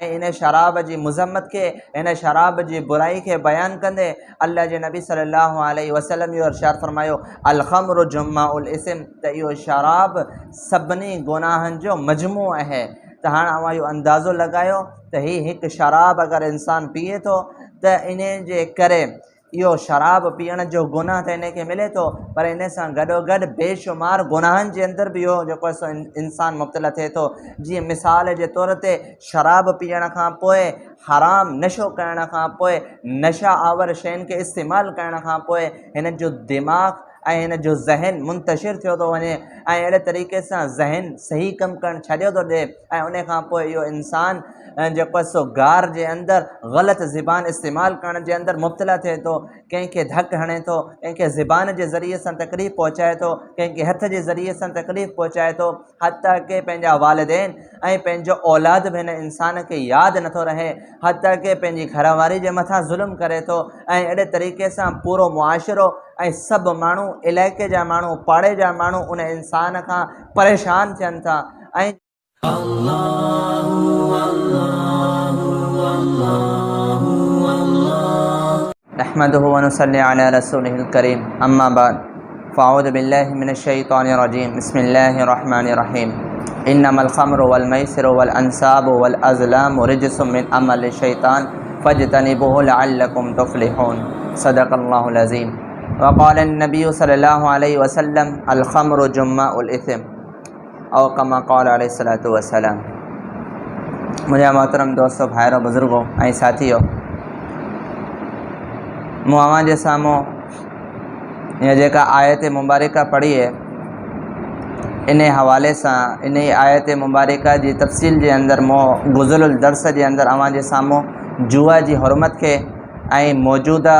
इन शराब की मज़म्मत के, इन शराब की बुराई के बयान कंदे अल्लाह के नबी सल्लल्लाहु अलैहि वसल्लम यो इरशाद फरमायो अल खम्रु जुम्माउल इस्म, त इहो शराब सभिनी गुनाहनि जो मजमू है। त हाणे अवां इहो अंदाज़ो लगायो त ही हिकु शराब अगर इंसान पिए तो त इन जे करे इहो शराब पीअण जो गुनाह त इनखे मिले तो, पर इन सां गॾोगॾु बेशुमार गुनाहनि जे अंदर भी इहो जेको सो इंसान मुब्तला थिए तो। जीअं मिसाल जे तौर ते शराब पीअण खां पोइ, हराम नशो करण खां पोइ, नशा आवर शयुनि के इस्तेमालु करण खां पोइ हिन जो दिमाग़ ऐं हिन जो ज़हन मुंतशिर थियो तो वञे ऐं अहिड़े तरीक़े सां ज़हन सही कमु करणु छॾियो तो ॾिए ऐं उन खां पोइ इहो इंसान जेको सो गार जे अंदरि ग़लति ज़बान इस्तेमालु करण जे अंदरि मुब्तला थिए तो, कंहिंखे धकु हणे तो, कंहिंखे ज़बान जे ज़रिए सां तकलीफ़ पहुचाए तो, कंहिंखे हथ जे ज़रिए सां तकलीफ़ पहुचाए तो, हती के पंहिंजा वालिदैन ऐं पंहिंजो औलाद भी हिन इंसान खे यादि नथो रहे, हती के पंहिंजी घरवारी जे मथां ज़ुल्म करे तो ऐं अहिड़े तरीक़े सां पूरो मुआशिरो ऐं सभु माण्हू इलाइक़े जा माण्हू पाड़े जा माण्हू उन इंसान खां परेशान थियनि था। ऐं अहमदुहु व नुसल्ली अला रसूलिहिल करीम, अम्मा बाद, फ़अऊज़ु बिल्लाहि मिनश शैतानिर रजीम, बिस्मिल्लाहिर रहमानिर रहीम। इन्नमल खम्रु वल मैसिरु वल अंसाबु वल अज़लामु रिज्सुम मिन अमलि शैतान फज्तनिबूहु लअल्लकुम तुफ़्लिहून। सदक़ल्लाहुल अज़ीम। व क़ाला नबिय्यु सल्लल्लाहु अलैहि वसल्लम अल खम्रु जुम्माउल इस्म औ कमा क़ाला अलैहिस्सलातु वस्सलाम। मुंहिंजा मोहतरम दोस्तों, भाइरों, बुज़ुर्गों ऐं साथियों, मूं अवां जे साम्हूं हीअ जेका आयत मुबारका पढ़ी है, इन हवाले से इन आयत मुबारका जी तफ़सील के अंदर मूं गुज़िरियल दर्स के अंदर अवां जे साम्हूं जुआ की हुरमत के ऐं मौजूदा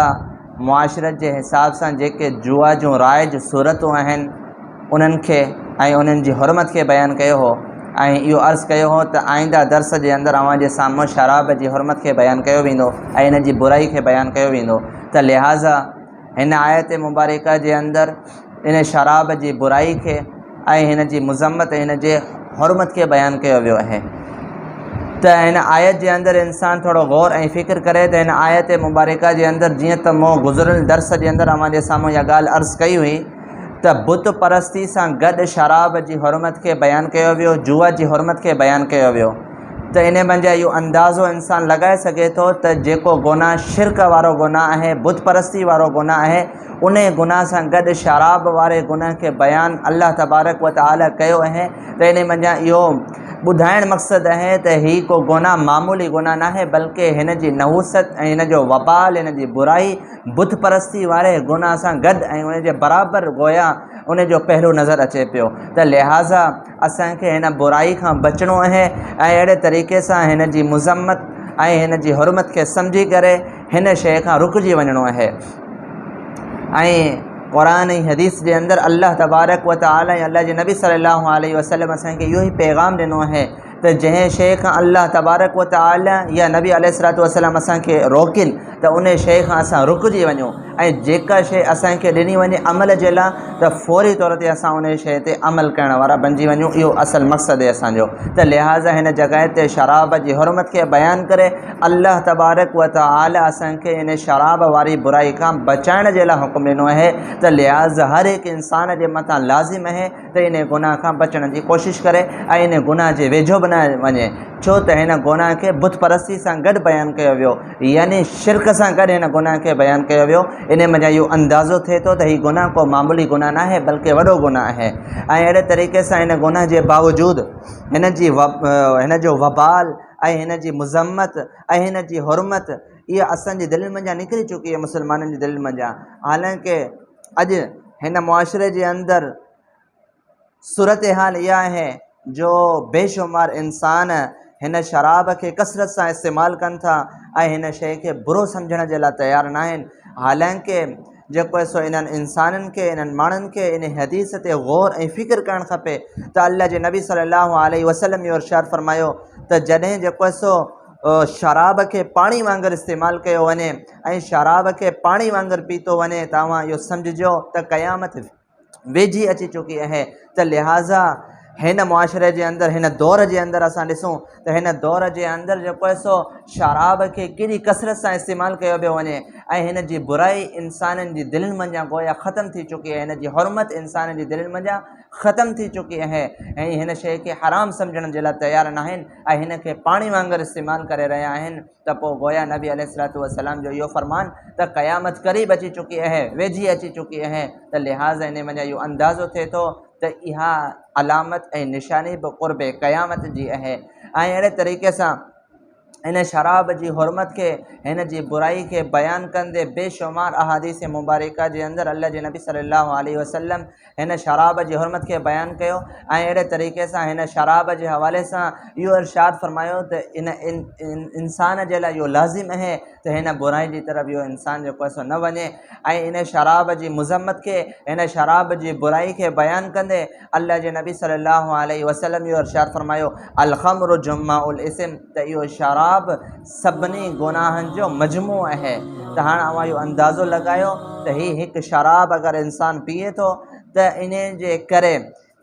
मुआशरत के हिसाब से जेके जुआ जूं राइज सूरतूं आहिनि उन्हनि खे ऐं उन्हनि जी हुरमत के बयान कयो हो ऐं इहो अर्ज़ कयो हो त आइंदा दर्स के अंदर अवां जे साम्हूं शराब की हुरमत के बयान कयो वेंदो ऐं इन जी बुराई के बयान कयो वेंदो। त लिहाज़ा इन आयत मुबारका के अंदर इन शराब की बुराई के ऐं हिन जी मज़म्मत हिन जे हुरमत के बयान कयो वियो है। त इन आयत के अंदर इंसान थोड़ो गौर ऐं फ़िक्र करे त इन आयत मुबारका के अंदर जीअं त मूं गुज़िरियल दर्स के अंदर अवां जे साम्हूं इहा ॻाल्हि अर्ज़ कई हुई त बुत परस्ती सां गॾु शराब की हुरमत के बयान कयो वियो, जुआ की हुरमत के बयान कयो वियो। त इन मंझि इहो अंदाज़ो इंसान लगाए सके तो त जेको गुनाह शिरक वारो गुनाह है, बुत परस्ती वारो गुनाह है, उन गुनाह से गॾु शराब वारे गुनाह के बयान अल्लाह तबारक व तआला कयो है। त इन मंझि इहो ॿुधाइण मक़सद है त ही को गुनाह मामूली गुनाह ना है, बल्कि हिन जी नहुसत ऐं हिन जो वबाल, हिन जी बुराई बुत परस्ती वारे गुनाह से गॾु ऐं उन जे बराबरि गोया उन जो पहलू नज़र अचे पियो। त लिहाज़ा असांखे हिन बुराई खां बचणो है ऐं अहिड़े तरीक़े सां हिन जी मज़म्मत ऐं हिन जी हुरमत के समझी करे हिन शइ खां रुकिजी वञणो है। ऐं क़ुरान ऐं हदीस के अंदर अल्लाह तबारक व तआला ऐं अल्लाह जे नबी सल्लल्लाहु अलैहि वसल्लम असांखे इहो ई पैगाम ॾिनो है त जंहिं शइ खां अल्लाह तबारक व तआला या नबी अलैहिस्सलातु वस्सलाम असांखे रोकिन त उन शइ खां असां रुकिजी वञूं ऐं जेका शइ असांखे ॾिनी वञे अमल जे लाइ त फ़ौरी तौर ते असां उन शइ ते अमल करण वारा बणिजी वञूं। इहो असल मक़सदु आहे असांजो। त लिहाज़ा हिन जॻह ते शराब जी हुरमत खे बयान करे अल्लाह तबारक व तआला असांखे इन शराब वारी बुराई खां बचाइण जे लाइ हुकुम ॾिनो आहे। त लिहाज़ा हर हिकु इंसान जे मथां लाज़िम आहे त इन गुनाह खां बचण जी कोशिशि करे ऐं इन गुनाह जे वेझो बि न वञे, छो त हिन गुनाह खे बुत परस्ती सां गॾु बयानु कयो वियो, यानी शिरक सां गॾु हिन गुनाह खे बयानु कयो वियो। इन मंझि इहो अंदाज़ो थिए थो त हीउ गुनाह को मामूली गुनाह न आहे, बल्कि वॾो गुनाह आहे। ऐं अहिड़े तरीक़े सां हिन गुनाह जे बावजूदु हिन जो वबाल ऐं हिन जी मज़म्मत ऐं हिन जी हुरमत इहा असांजी दिलि मंझां निकिरी चुकी आहे, मुस्लमाननि जी दिलि मंझां। हालांकि अॼु हिन मुआशिरे जे अंदरि सूरत हाल इहा आहे जो बेशुमार इंसान हिन शराब के कसरत सां इस्तेमालु कनि था ऐं हिन शइ खे बुरो सम्झण जे लाइ तयारु न आहिनि। हालांकि जेको आहे सो इन्हनि इंसाननि खे, इन्हनि माण्हुनि खे इन हदीस ते गौर ऐं फ़िक्र करणु खपे त अल्लाह जे नबी सल्लल्लाहु अलैहि वसल्लम इहो इरशाद फरमायो त जॾहिं जेको आहे सो शराब के पाणी वांगुरु इस्तेमालु कयो वञे ऐं शराब के पाणी वांगुरु पीतो वञे, तव्हां इहो सम्झिजो त क़यामत वेझी अची चुकी आहे। त लिहाज़ा हिन मुआशरे जे अंदरि हिन दौर जे अंदरि असां ॾिसूं त हिन दौर जे अंदरि जेको आहे सो शराब खे केॾी कसरत सां इस्तेमालु कयो पियो वञे ऐं हिन जी बुराई इंसाननि जी दिलनि मंझां गोया ख़तमु थी चुकी आहे। हिन जी हुरमत इंसान जी दिलनि मंझां ख़तमु थी चुकी आहे ऐं हिन शइ खे हराम सम्झण जे लाइ तयारु न आहिनि ऐं हिन खे पाणी वांगुरु इस्तेमालु करे रहिया आहिनि। त पोइ गोया नबी अलैहिस्सलातु वस्सलाम जो इहो फरमान त क़यामत क़रीब अची चुकी आहे, वेझी अची चुकी आहे। त लिहाज़ इन मंझां इहो अंदाज़ो थिए थो त इहा अलामत ऐं निशानी बि क़ुर्ब क़यामत जी आहे। ऐं अहिड़े तरीक़े सां इन शराब जी हुरमत खे, हिन जी बुराई खे बयानु कंदे बेशुमार अहादीस मुबारका जे अंदरि अल्लाह जे नबी सल्लल्लाहु अलैहि वसल्लम हिन शराब जी हुरमत खे बयानु कयो ऐं अहिड़े तरीक़े सां हिन शराब जे हवाले सां इहो इरशाद फरमायो त इंसान जे लाइ इहो लाज़िम आहे त हिन बुराई जी तरफ़ इहो इंसान जेको आहे सो न वञे। ऐं इन शराब जी मुज़म्मत खे, हिन शराब जी बुराई खे बयानु कंदे अल्लाह जे नबी सल्लल्लाहु अलैहि वसल्लम इहो इरशाद फरमायो अल ख़म्रु जुम्माउल इस्म, त इहो शराब सभिनी गुनाहनि जो मजमू आहे। त हाणे अवां इहो अंदाज़ो लॻायो त हीअ हिकु शराब अगरि इंसानु पीए थो त इन जे करे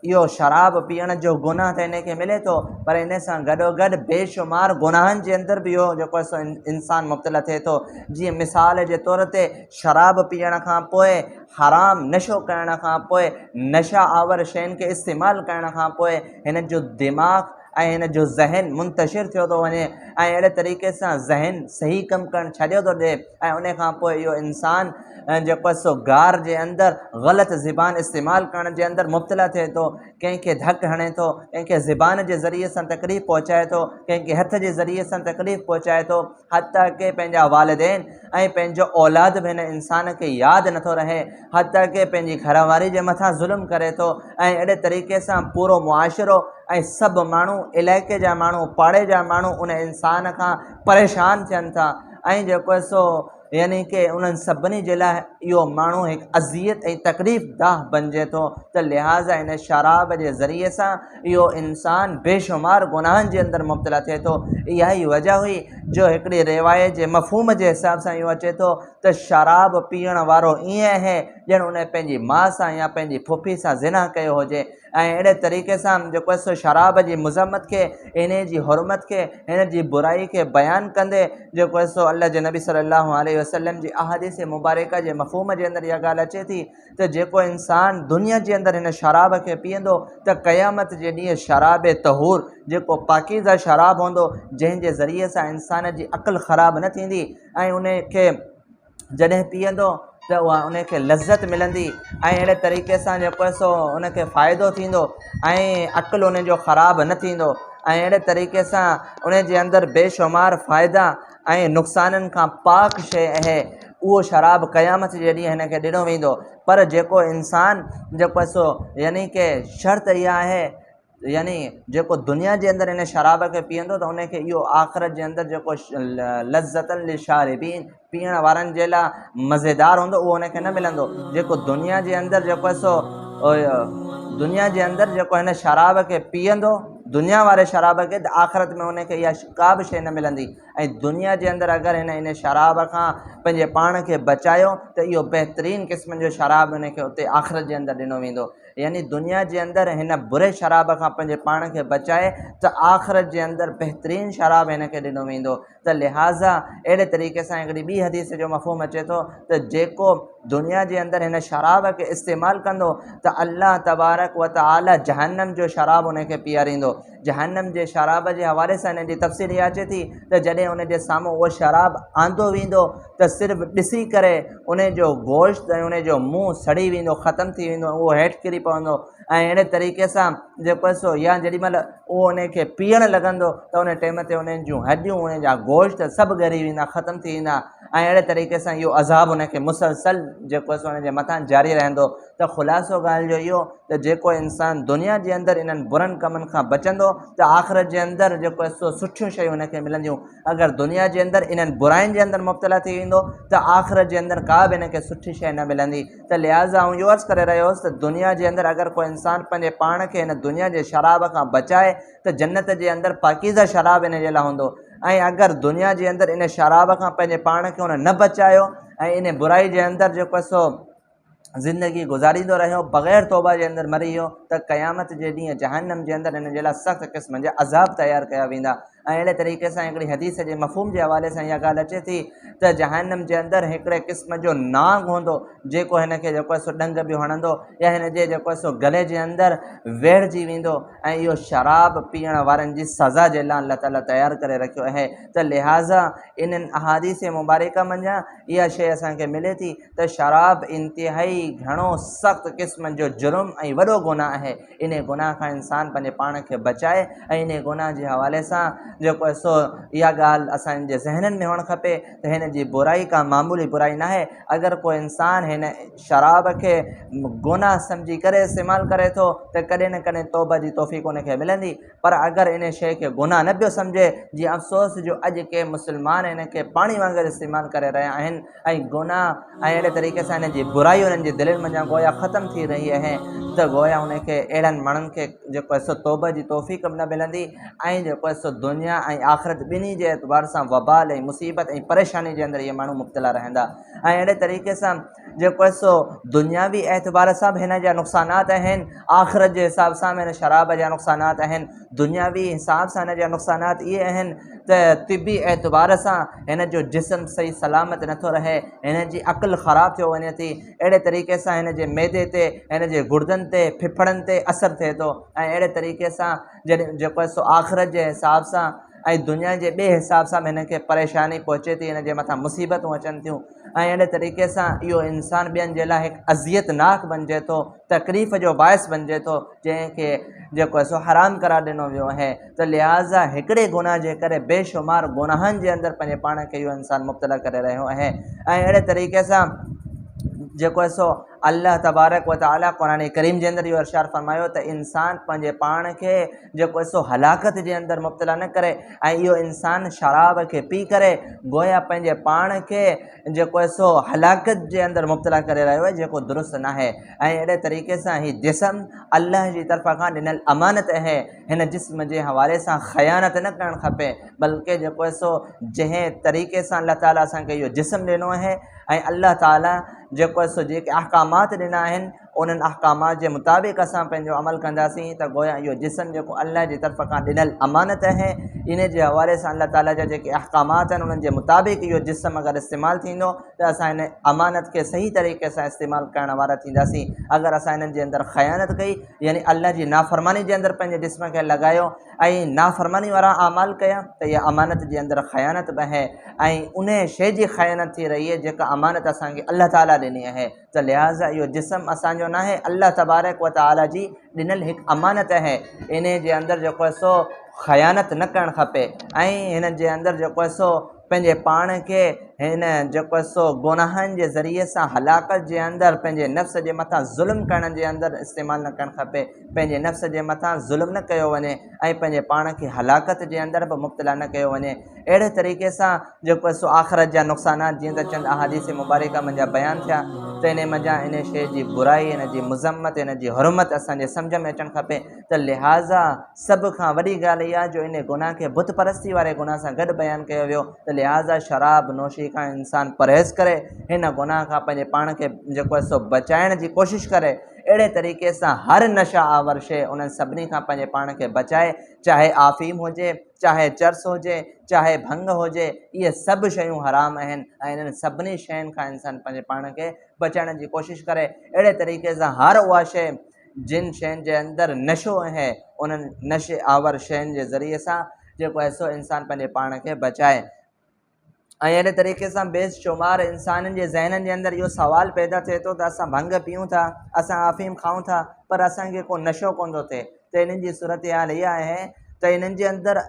इहो शराब पीअण जो गुनाह त इनखे मिले थो, पर इन सां गॾोगॾु बेशुमार गुनाहनि जे अंदरि बि इहो जेको आहे सो इंसानु मुब्तला थिए थो। जीअं मिसाल जे तौर ते शराब पीअण खां पोइ, हराम नशो करण खां पोइ, नशा आवर शयुनि खे इस्तेमालु करण खां पोइ हिन जो दिमाग़ ऐं हिन जो ज़हन मुंतशिर थियो थो वञे ऐं अहिड़े तरीक़े सां ज़हन सही कमु करणु छॾियो थो ॾिए ऐं उन खां पोइ इहो इंसानु जेको आहे सो गार जे अंदरि ग़लति ज़बान इस्तेमालु करण जे अंदरि मुब्तला थिए थो। कंहिंखे धकु हणे थो, कंहिंखे ज़बान जे ज़रिए सां तकलीफ़ पहुचाए थो, कंहिंखे हथ जे ज़रिए सां तकलीफ़ पहुचाए थो, हती के पंहिंजा वालिदैन ऐं पंहिंजो औलाद बि हिन इंसान खे यादि नथो रहे, हती के पंहिंजी घरवारी जे मथां ज़ुल्म करे थो ऐं अहिड़े तरीक़े सां पूरो मुआशिरो ऐं सभु माण्हू, इलाइक़े जा माण्हू, पाड़े जा माण्हू उन इंसान खां परेशान थियनि था ऐं जेको आहे सो यानी कि उन्हनि सभिनी जे लाइ इहो माण्हू हिकु अज़ियत ऐं तकलीफ़ दाह बणिजे थो। त लिहाज़ा इन शराब जे ज़रिए सां इहो इंसानु बेशुमार गुनाहनि जे अंदरि मुब्तला थिए थो। इहा ई वजह हुई जो हिकिड़ी रिवायत जे मफ़हूम जे हिसाब सां इहो अचे थो त शराब पीअण वारो ईअं आहे ॼण उन पंहिंजी माउ सां या पंहिंजी फुफी सां ज़िना कयो हुजे। ऐं अहिड़े तरीक़े सां जेको आहे सो शराब जी मुज़म्मत खे, इन जी हुरमत खे, हिन जी बुराई खे बयानु कंदे जेको आहे सो अल्लाह जे नबी सल्लल्लाहु अलैहि वसल्लम जी अहादीस मुबारका जे मफ़हूम जे अंदरि इहा ॻाल्हि अचे थी त जेको इंसानु दुनिया जे अंदरि हिन शराब खे पीअंदो त क़यामत जे ॾींहुं शराब तहूर, जेको पाकीज़ा शराब हूंदो, जंहिंजे ज़रिए सां इंसान जी अक़ुलु ख़राबु न थींदी ऐं उन खे जॾहिं पीअंदो त उहा उनखे लज़त मिलंदी ऐं अहिड़े तरीक़े सां जेको आहे सो उनखे फ़ाइदो थींदो ऐं अक़ुलु उन जो ख़राबु न थींदो ऐं अहिड़े तरीक़े सां उन जे अंदरि बेशुमार फ़ाइदा ऐं नुक़साननि खां पाक शइ आहे। उहो शराब क़यामत जे ॾींहुं हिन खे ॾिनो वेंदो। पर जेको इंसानु जेको आहे सो यानी कि शर्त इहा आहे, यानी जेको दुनिया जे अंदरि हिन शराब खे पीअंदो त उनखे इहो आख़िरत जे अंदरि जेको लज़्ज़तन लिशारिबीन, पीअण वारनि जे लाइ मज़ेदार हूंदो, उहो उनखे न मिलंदो। जेको दुनिया जे अंदरि जेको आहे सो दुनिया जे अंदरि जेको हिन शराब खे पीअंदो, दुनिया वारे शराब खे, त आख़िरत में उनखे इहा का बि शइ न मिलंदी। ऐं दुनिया जे अंदरि अगरि इन शराब खां पंहिंजे पाण खे बचायो त इहो बहितरीनु क़िस्म जो शराब उनखे उते आख़िरत जे अंदरि ॾिनो वेंदो। यानी दुनिया जे अंदरि हिन बुरे शराब खां पंहिंजे पाण खे बचाए त आख़िरत जे अंदरि बहितरीनु शराब हिन खे ॾिनो वेंदो। त लिहाज़ा अहिड़े तरीक़े सां हिकिड़ी ॿी हदीस जो मफ़हूम अचे थो त जेको दुनिया जे अंदरि हिन शराब खे इस्तेमालु कंदो त अल्लाह तबारक व तआला जहन्नम जो शराब उनखे पीआरींदो। जहन्नम जे शराब जे हवाले सां हिन जी तफ़सील इहा अचे थी त जॾहिं उन जे साम्हूं उहो शराब आंदो वेंदो त सिर्फ़ु ॾिसी करे उन जो गोश्त ऐं उन जो मुंहुं सड़ी वेंदो, ख़तमु थी वेंदो, उहो हेठि किरी पवंदो। ऐं अहिड़े तरीक़े सां जेको आहे सो या जेॾीमहिल उहो उनखे पीअणु लॻंदो त उन टाइम ते उन्हनि जूं हॾियूं, उन जा गोश्त सभु ॻरी वेंदा, ख़तमु थी वेंदा। ऐं अहिड़े तरीक़े सां इहो अज़ाब उनखे मुसलसल जेको आहे सो उनजे मथां जारी रहंदो। त ख़ुलासो ॻाल्हि जो इहो त जेको इंसानु दुनिया जे अंदरि इन्हनि बुरनि कमनि खां बचंदो त आख़िरत जे अंदरि जेको आहे सो सुठियूं शयूं उनखे मिलंदियूं। अगरि दुनिया जे अंदरि इन्हनि बुराइनि जे अंदरि मुब्तला थी वेंदो त आख़िरत जे अंदरि का बि इनखे सुठी शइ न मिलंदी। त लिहाज़ा आउं इहो अर्ज़ु करे रहियो हुउसि त दुनिया जे अंदरि अगरि कोई इंसानु पंहिंजे पाण खे हिन दुनिया जे शराब खां बचाए त जन्नत जे अंदरि पाकीज़ा शराब इन जे लाइ हूंदो। ऐं अगरि दुनिया जे अंदरि इन शराब खां पंहिंजे पाण खे हुन न बचायो ऐं इन बुराई जे अंदरि जेको आहे सो ज़िंदगी गुज़ारींदो रहियो बग़ैर तौबा जे अंदरि मरी वियो त क़यामत जे ॾींहुं जहन्नम जे अंदरि हिन जे लाइ सख़्तु क़िस्म जा अज़ाब तयारु कया वेंदा। ऐं अहिड़े तरीक़े सां हिकिड़ी हदीस जे मफ़हूम जे हवाले सां इहा ॻाल्हि अचे थी त जहन्नम जे अंदरि हिकिड़े क़िस्म जो नांग हूंदो जेको हिन खे जेको आहे सो ॾंग बि हणंदो या हिन जे जेको आहे सो गले जे अंदरि वेड़जी वेंदो ऐं इहो शराब पीअण वारनि जी सज़ा जे लाइ अल्लाह ताला तयारु करे रखियो आहे। त लिहाज़ा इन्हनि अहादीस मुबारक मंझां इहा शइ असांखे मिले थी त शराब इंतिहाई घणो सख़्तु क़िस्म जो जुर्म ऐं वॾो गुनाह आहे। इन गुनाह खां इंसान पंहिंजे पाण खे बचाए ऐं इन गुनाह जे हवाले सां जेको आहे सो इहा ॻाल्हि असांजे ज़हननि में हुअणु खपे त हिन जी बुराई का मामूली बुराई न आहे। अगरि कोई इंसान हिन शराब खे गुनाह सम्झी करे इस्तेमालु करे थो त कॾहिं न कॾहिं तौबा जी तौफ़ीक़ उनखे मिलंदी, पर अगरि इन शइ खे गुनाह न पियो सम्झे, जीअं अफ़सोस जो अॼु के मुस्लमान हिन खे पाणी वांगुरु इस्तेमालु करे रहिया आहिनि ऐं गुनाह ऐं अहिड़े तरीक़े सां हिन जी बुराई उन्हनि जी दिलनि मंझां गोया ख़तमु थी रही आहे त गोया उनखे अहिड़नि माण्हुनि खे जेको आहे सो तौबा जी तौफ़ीक़ बि न मिलंदी ऐं जेको आहे सो दुनिया ऐं आख़िरत ॿिन्ही जे एतबार सां वबाल ऐं मुसीबत ऐं परेशानी जे अंदरि इहे माण्हू मुब्तला रहंदा। ऐं अहिड़े तरीक़े सां जेको आहे सो दुनियावी एतबार सां बि हिन जा नुक़सानात आहिनि, आख़िरत जे हिसाब सां बि हिन शराब जा नुक़सानात आहिनि। दुनियावी हिसाब सां हिन जा नुक़सानात इहे आहिनि त तिबी एतबार सां हिन जो जिस्म सही सलामत नथो रहे, हिन जी अक़ुलु ख़राबु थियो वञे थी, अहिड़े तरीक़े सां हिन जे मैदे ते हिन जे गुर्दनि ते फिफड़नि ते असरु थिए थो ऐं अहिड़े तरीक़े सां जॾहिं जेको आहे सो आख़िरत जे हिसाब सां ऐं दुनिया जे ॿिए हिसाब सां बि हिन खे परेशानी पहुचे थी, हिन जे मथां मुसीबतूं अचनि थियूं ऐं अहिड़े तरीक़े सां इहो इंसानु ॿियनि जे लाइ हिकु अज़ियतनाक बणिजे थो, तकलीफ़ जो बाहिस बणिजे थो, जंहिंखे जेको आहे सो हराम करार ॾिनो वियो आहे। त लिहाज़ा हिकिड़े गुनाह जे करे बेशुमार गुनाहनि जे अंदरि पंहिंजे पाण खे इहो इंसानु मुब्तला करे रहियो आहे। ऐं अहिड़े तरीक़े सां जेको आहे सो अल्लाह तबारक व तआला क़ुरान करीम जे अंदरि इहो इरशाद फरमायो त इंसानु पंहिंजे पाण खे जेको आहे सो हलाकत जे अंदरि मुब्तला न करे ऐं इहो इंसानु शराब खे पी करे गोया पंहिंजे पाण खे जेको आहे सो हलाकत जे अंदरि मुब्तला करे रहियो आहे, जेको दुरुस्त न आहे। ऐं अहिड़े तरीक़े सां हीउ जिस्म अल्लाह जी तरफ़ा खां ॾिनल अमानत आहे, हिन जिस्म जे हवाले सां ख़यानत न करणु खपे, बल्कि जेको आहे सो जंहिं तरीक़े सां अल्लाह ताला असांखे इहो जिस्म ॾिनो आहे ऐं अल्लाह ताला जेको आहे सो जेके अहकामात ॾिना आहिनि उन्हनि अहकामात जे मुताबिक़ असां पंहिंजो अमल कंदासीं त गोया इहो जिस्म जेको अल्लाह जी तरफ़ खां ॾिनल अमानत आहे, इन जे हवाले सां अल्लाह ताला जा जेके अहकामात आहिनि उन्हनि जे मुताबिक़ इहो जिस्म अगरि इस्तेमालु थींदो त असां हिन अमानत खे सही तरीक़े सां इस्तेमालु करण वारा थींदासीं। अगरि असां हिननि जे अंदरि ख़यानत कई यानी अल्लाह जी नाफ़रमानी जे अंदरि पंहिंजे जिस्म खे लॻायो ऐं नाफ़रमानी वारा अमाल कया त इहा अमानत जे अंदरि ख़यानत बि आहे ऐं उन शइ जी ख़यानत थी रही आहे जेका अमानत असांखे अल्लाह ताला ॾिनी आहे। त लिहाज़ा इहो जिस्म असांजो न आहे, अल्लाह तबारक व तआला जी ॾिनल हिकु अमानत आहे, इन जे अंदरि जेको आहे सो ख़यानत न करणु खपे ऐं हिन जे अंदरि जेको आहे सो पंहिंजे पाण खे हिन जेको आहे सो गुनाहनि जे ज़रिए सां हलाकत जे अंदरि पंहिंजे नफ़्स जे मथां ज़ुल्म करण जे अंदरि इस्तेमालु न करणु खपे, पंहिंजे नफ़्स जे मथां ज़ुल्म न कयो वञे ऐं पंहिंजे पाण खे हलाकत जे अंदरि बि मुब्तला न कयो वञे। अहिड़े तरीक़े सां जेको आहे सो आख़िरत जा नुक़सानात जीअं त चंद अहादीस मुबारक मंझां बयानु थिया त इन मंझां इन शइ जी बुराई, इन जी मुज़म्मत, इन जी हुरमत असांजे सम्झ में अचणु खपे। त लिहाज़ा सभ खां वॾी ॻाल्हि इहा जो इन गुनाह खे बुत परस्ती वारे गुनाह सां गॾु बयानु कयो वियो। त लिहाज़ा शराब नोशी खां इंसानु परहेज़ करे हिन गुनाह खां पंहिंजे पाण खे जेको आहे सो बचाइण जी कोशिशि करे, अहिड़े तरीक़े सां हर नशा आवर शइ उन्हनि सभिनी खां पंहिंजे पाण खे बचाए, चाहे आफ़ीम हुजे, चाहे चर्स हुजे, चाहे भंग हुजे, इहे सभु शयूं हराम आहिनि ऐं इन्हनि सभिनी शयुनि खां इंसानु पंहिंजे पाण खे बचाइण जी कोशिशि करे। अहिड़े तरीक़े सां हर उहा शइ जिन शयुनि जे अंदरि नशो आहे उन्हनि नशे आवर शयुनि जे ज़रिए सां जेको आहे सो इंसानु पंहिंजे पाण खे बचाए। ऐं अहिड़े तरीक़े सां बेशुमार इंसाननि जे ज़हननि जे अंदरि इहो सुवालु पैदा थिए थो त असां भंग पीऊं था, असां आफ़ीम खाऊं था, पर असांखे को नशो कोन थो थिए। त इन्हनि जी सूरत हाल इहा आहे त इन्हनि जे अंदरि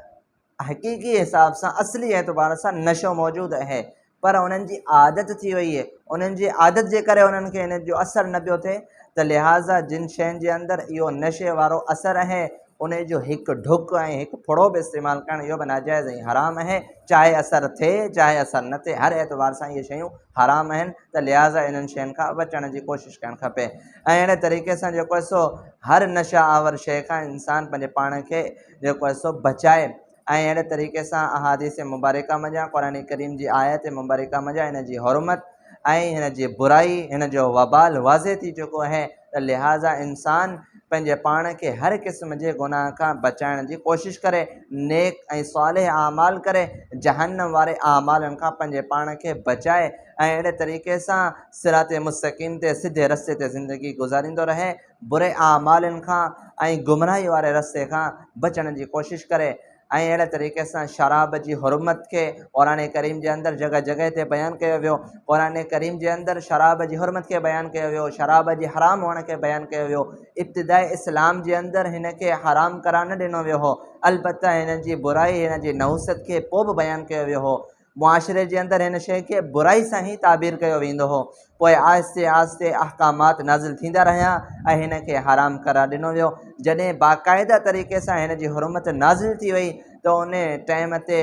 हक़ीक़ी हिसाब सां असली एतबार सां नशो मौजूदु आहे, पर उन्हनि जी आदत थी वई आहे, उन्हनि जी आदत जे करे उन्हनि खे इन जो असरु न पियो थिए। त लिहाज़ा जिन शयुनि जे अंदरि इहो नशे वारो असरु आहे उन जो हिकु ढुक ऐं हिकु फुड़ो बि इस्तेमालु करणु इहो बि नाजाइज़ ऐं हराम आहे, चाहे असरु थिए चाहे असरु न थिए, हर एतबार सां इहे शयूं हराम आहिनि। त लिहाज़ा इन्हनि शयुनि खां बचण जी कोशिशि करणु खपे। ऐं अहिड़े तरीक़े सां जेको आहे सो हर नशा आवर शइ खां इंसानु पंहिंजे पाण खे जेको आहे सो बचाए। ऐं अहिड़े तरीक़े सां अहादीस मुबारक मंझां क़ुरान करीम जी आयत मुबारक मंझां इन जी हुरमत ऐं हिन जी बुराई हिन जो वबाल वाज़े थी चुको आहे। त लिहाज़ा इंसान पंहिंजे पाण खे हर क़िस्म जे गुनाह खां बचाइण जी कोशिशि करे, नेक ऐं सालिह आमाल करे, जहन्नम वारे आमालनि खां पंहिंजे पाण खे बचाए ऐं अहिड़े तरीक़े सां सिराते मुस्तक़ीम ते सिधे रस्ते ते ज़िंदगी गुज़ारींदो रहे, बुरे आमालनि खां ऐं गुमराही वारे रस्ते खां बचण जी कोशिशि करे। ऐं अहिड़े तरीक़े सां शराब जी हुरमत खे क़ुरान करीम जे अंदरि जॻह जॻह ते बयानु कयो वियो। क़ुरान करीम जे अंदरि शराब जी हुरमत खे बयानु कयो वियो, शराब जी हराम हुअण खे बयानु कयो वियो। इब्तिदाई इस्लाम जे अंदरि हिन खे हराम करार न ॾिनो वियो हो, अलबत्ता हिन जी बुराई हिन जी नहुसत खे पोइ बि बयानु कयो वियो हो। मुआशिरे जे अंदरि हिन शइ खे बुराई सां ई ताबीर कयो वेंदो हो। पोइ आहिस्ते आहिस्ते अहकामात नाज़िल थींदा रहिया ऐं हिन खे हराम करार ॾिनो वियो। जॾहिं बाक़ाइदा तरीक़े सां हिन जी हुरमत नाज़िल थी वई त उन टाइम ते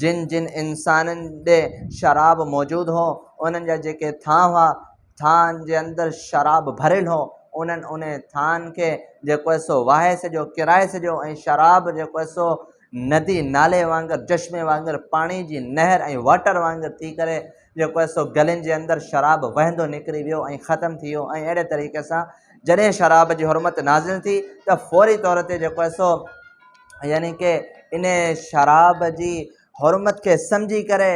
जिन जिन इंसाननि ॾे शराब मौजूदु हो, उन्हनि जा जेके थां हुआ, थान जे अंदरि शराब भरियलु हो, उन्हनि उन थान खे जेको आहे सो वाहे सॼो, किराए सॼो ऐं शराब जेको आहे सो नदी नाले वांगुरु, चश्मे वांगुरु, पाणी जी नहर ऐं वाटर वांगुरु थी करे जेको आहे सो गलनि जे अंदरि शराब वहंदो निकिरी वियो ऐं ख़तमु थी वियो। ऐं अहिड़े तरीक़े सां जॾहिं शराब जी हुरमत नाज़िल थी त फ़ौरी तौर ते जेको आहे सो यानी कि इन शराब जी हुरमत खे सम्झी करे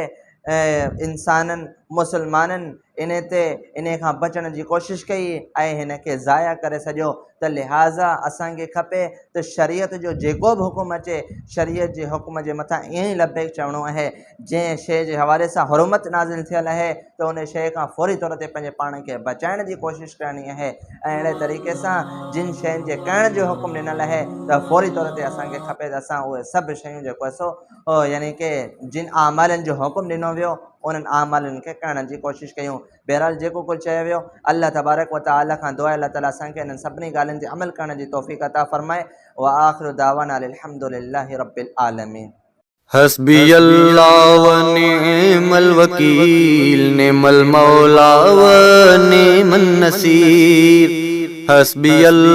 इंसाननि मुसलमाननि इन खां बचण जी कोशिशि कई ऐं हिन खे ज़ाया करे छॾियो। त लिहाज़ा असांखे खपे त शरीयत जो जेको बि हुकुम अचे, शरीयत जे हुकुम जे मथां ईअं ई लबैक चवणो आहे। जंहिं शइ जे हवाले सां हुरमत नाज़िल थियल आहे त उन शइ खां फ़ौरी तौर ते पंहिंजे पाण खे बचाइण जी कोशिशि करणी आहे। ऐं अहिड़े तरीक़े सां जिन शयुनि जे करण जो हुकुम ॾिनल आहे त फ़ौरी तौर ते असांखे खपे त असां उहे सभु शयूं जेको आहे सो यानी कि जिन आमालनि जो हुकुम ॾिनो वियो उन्हनि आमालनि खे करण जी कोशिशि कयूं। बहरहाल जेको कुझु चयो वियो, अल्लाह तबारक व तआला खां दुआ आहे अल्लाह ताला असांखे इन्हनि सभिनी ॻाल्हियुनि ते अमल करण जी तौफ़ीक़ अता फ़रमाए। व आख़िरु दावाना अल्हम्दुलिल्लाहि रब्बिल आलमीन। हस्बी अल्लाह व निअमल वकील, निअमल मौला व निअमन नसीर। हस्बी अल्लाह